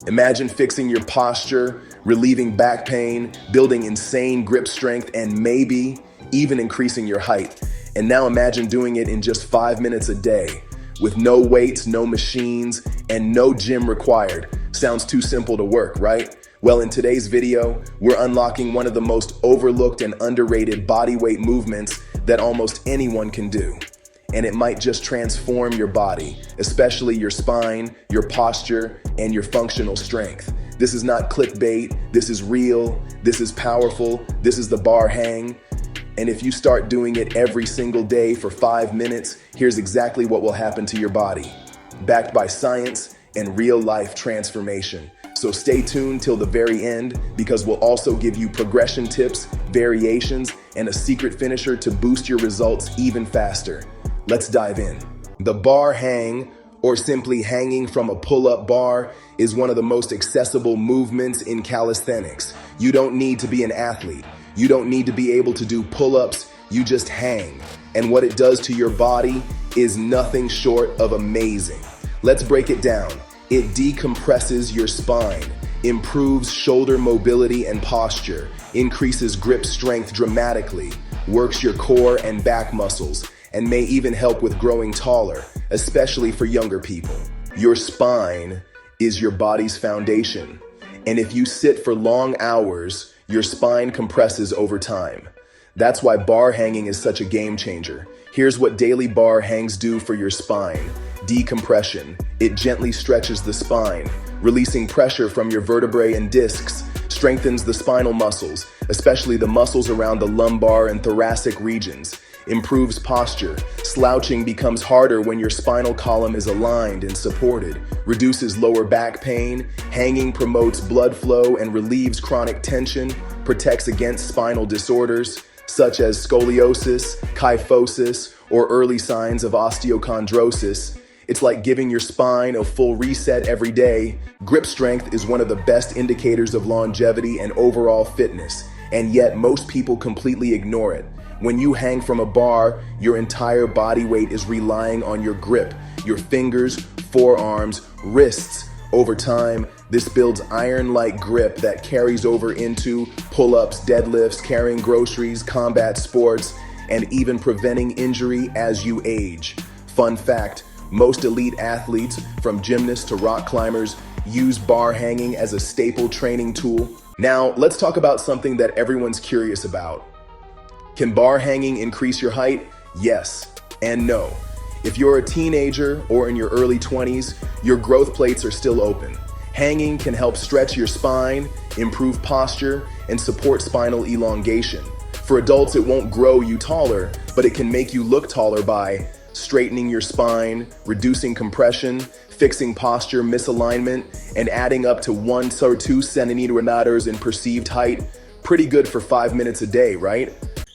Imagine fixing your posture, relieving back pain, building insane grip strength, and maybe even increasing your height. And now imagine doing it in just 5 minutes a day, with no weights, no machines, and no gym required. Sounds too simple to work, right? Well, in today's video, we're unlocking one of the most overlooked and underrated bodyweight movements that almost anyone can do. And it might just transform your body, especially your spine, your posture, and your functional strength. This is not clickbait, this is real, this is powerful, this is the bar hang. And if you start doing it every single day for 5 minutes, here's exactly what will happen to your body. Backed by science and real-life transformation. So stay tuned till the very end, because we'll also give you progression tips, variations, and a secret finisher to boost your results even faster. Let's dive in. The bar hang, or simply hanging from a pull-up bar, is one of the most accessible movements in calisthenics. You don't need to be an athlete. You don't need to be able to do pull-ups. You just hang. And what it does to your body is nothing short of amazing. Let's break it down. It decompresses your spine, improves shoulder mobility and posture, increases grip strength dramatically, works your core and back muscles, and may even help with growing taller, especially for younger people. Your spine is your body's foundation, and if you sit for long hours, your spine compresses over time. That's why bar hanging is such a game changer. Here's what daily bar hangs do for your spine. Decompression. It gently stretches the spine, releasing pressure from your vertebrae and discs, strengthens the spinal muscles, especially the muscles around the lumbar and thoracic regions, improves posture. Slouching becomes harder when your spinal column is aligned and supported, reduces lower back pain. Hanging promotes blood flow and relieves chronic tension, protects against spinal disorders such as scoliosis, kyphosis, or early signs of osteochondrosis. It's like giving your spine a full reset every day. Grip strength is one of the best indicators of longevity and overall fitness, and yet most people completely ignore it. When you hang from a bar, your entire body weight is relying on your grip, your fingers, forearms, wrists. Over time, this builds iron-like grip that carries over into pull-ups, deadlifts, carrying groceries, combat sports, and even preventing injury as you age. Fun fact, most elite athletes, from gymnasts to rock climbers, use bar hanging as a staple training tool. Now, let's talk about something that everyone's curious about. Can bar hanging increase your height? Yes and no. If you're a teenager or in your early 20s, your growth plates are still open. Hanging can help stretch your spine, improve posture, and support spinal elongation. For adults, it won't grow you taller, but it can make you look taller by straightening your spine, reducing compression, fixing posture misalignment, and adding up to 1 or 2 centimeters in perceived height. Pretty good for 5 minutes a day, right?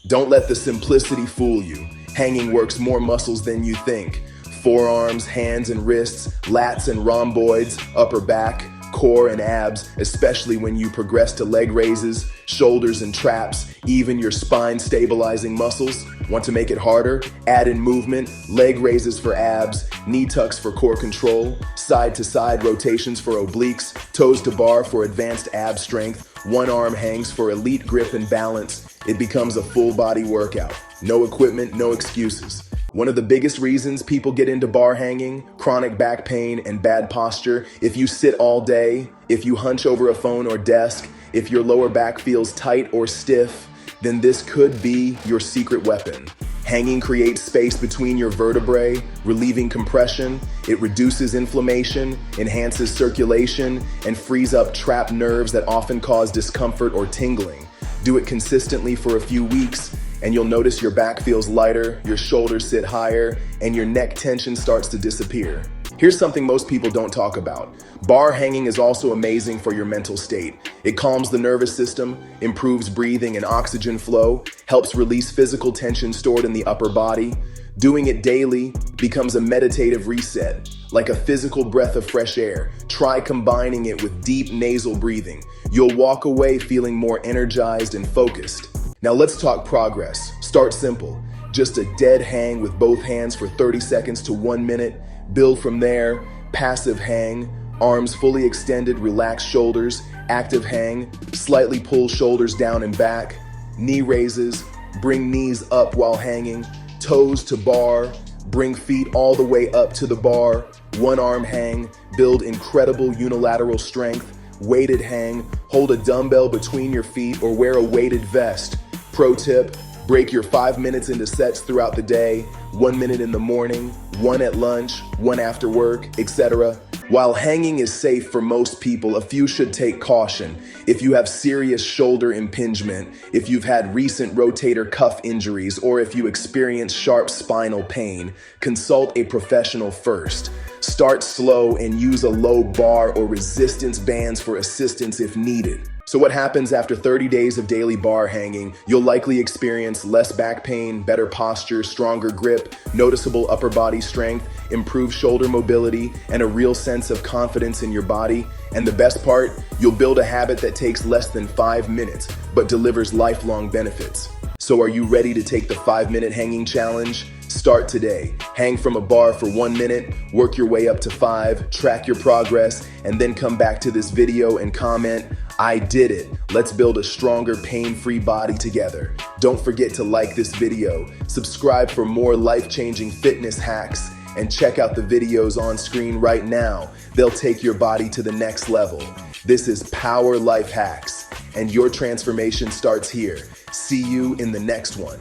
Don't let the simplicity fool you. Hanging works more muscles than you think. Forearms, hands and wrists, lats and rhomboids, upper back, core and abs, especially when you progress to leg raises, shoulders and traps, even your spine stabilizing muscles. Want to make it harder? Add in movement, leg raises for abs, knee tucks for core control, side to side rotations for obliques, toes to bar for advanced ab strength, one arm hangs for elite grip and balance. It becomes a full body workout. No equipment, no excuses. One of the biggest reasons people get into bar hanging, chronic back pain and bad posture. If you sit all day, if you hunch over a phone or desk, if your lower back feels tight or stiff, then this could be your secret weapon. Hanging creates space between your vertebrae, relieving compression. It reduces inflammation, enhances circulation, and frees up trapped nerves that often cause discomfort or tingling. Do it consistently for a few weeks, and you'll notice your back feels lighter, your shoulders sit higher, and your neck tension starts to disappear. Here's something most people don't talk about. Bar hanging is also amazing for your mental state. It calms the nervous system, improves breathing and oxygen flow, helps release physical tension stored in the upper body. Doing it daily becomes a meditative reset, like a physical breath of fresh air. Try combining it with deep nasal breathing. You'll walk away feeling more energized and focused. Now let's talk progress. Start simple. Just a dead hang with both hands for 30 seconds to 1 minute. Build from there. Passive hang, Arms fully extended, relax shoulders, active hang, slightly pull shoulders down and back. Knee raises, bring knees up while hanging, toes to bar, bring feet all the way up to the bar. One arm hang, build incredible unilateral strength. Weighted hang, hold a dumbbell between your feet or wear a weighted vest. Pro tip, break your 5 minutes into sets throughout the day, 1 minute in the morning, 1 at lunch, 1 after work, etc. While hanging is safe for most people, a few should take caution. If you have serious shoulder impingement, if you've had recent rotator cuff injuries, or if you experience sharp spinal pain, consult a professional first. Start slow and use a low bar or resistance bands for assistance if needed. So what happens after 30 days of daily bar hanging? You'll likely experience less back pain, better posture, stronger grip, noticeable upper body strength, improved shoulder mobility, and a real sense of confidence in your body. And the best part, you'll build a habit that takes less than 5 minutes, but delivers lifelong benefits. So are you ready to take the 5-minute hanging challenge? Start today. Hang from a bar for 1 minute, work your way up to 5, track your progress, and then come back to this video and comment, "I did it. Let's build a stronger, pain-free body together." Don't forget to like this video, subscribe for more life-changing fitness hacks, and check out the videos on screen right now. They'll take your body to the next level. This is Power Life Hacks, and your transformation starts here. See you in the next one.